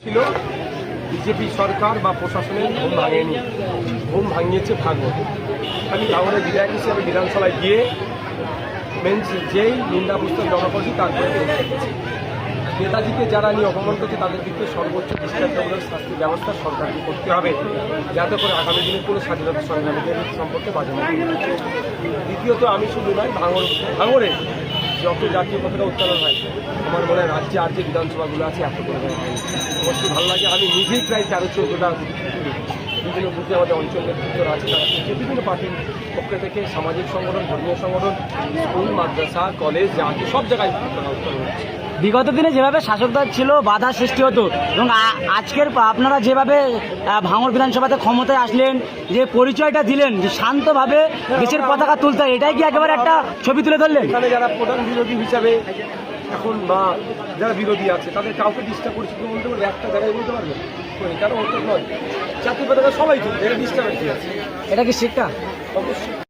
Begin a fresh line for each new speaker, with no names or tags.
ছিল বিজেপি সরকার বা প্রশাসনের ঘুম ভাঙেনি, ঘুম ভাঙিয়েছে ভাঙন। আমি ভাঙনের বিধায়ক হিসেবে বিধানসভায় গিয়ে যেই নিন্দা পুস্তক জমা করছি তারপরে নেতাজিকে যারা নিয়ে অপমান করছে তাদের দিকে সর্বোচ্চ দৃষ্টান্তমূলক শাস্তি ব্যবস্থা সরকারকে করতে হবে, যাতে করে আগামী দিনে কোনো স্বাধীনতা সংগ্রামীদের সম্পর্কে বাজে মন্তব্য। দ্বিতীয়ত আমি শুধু নয়, ভাঙরে যত জাতীয় পতাকা উত্তোলন হয় আমার মনে হয় রাজ্যে আর যে বিধানসভাগুলো আছে এত করে অবশ্যই ভালো লাগে। আমি নিজেই প্রায় 13-14টা বিভিন্ন বুথে আমাদের অঞ্চল নেতৃত্বরা আছে, তারা বিভিন্ন পার্টির পক্ষ থেকে সামাজিক সংগঠন, ধর্মীয় সংগঠন, স্কুল, মাদ্রাসা, কলেজ যা আছে সব জায়গায় উত্তোলন হচ্ছে।
বিগত দিনে যেভাবে শাসকদল ছিল বাধা সৃষ্টি হতো এবং আজকের আপনারা যেভাবে ভাঙড় বিধানসভাতে ক্ষমতায় আসলেন, যে পরিচয়টা দিলেন যে শান্তভাবে দেশের পতাকা তুলতে, এটাই কি একেবারে একটা ছবি তুলে ধরলেন?
এখানে যারা প্রধান বিরোধী হিসাবে এখন বা যারা বিরোধী আছে তাদের কাউকে ডিস্টার্ব পরিস্থিতি বলতে পারবে, একটা জায়গায় বলতে পারবে কারণ হতো নয়, জাতীয় পতাকা সবাই তুলবে, এটা ডিস্টার্ব আছে।
এটা কি শিক্ষা?
অবশ্যই।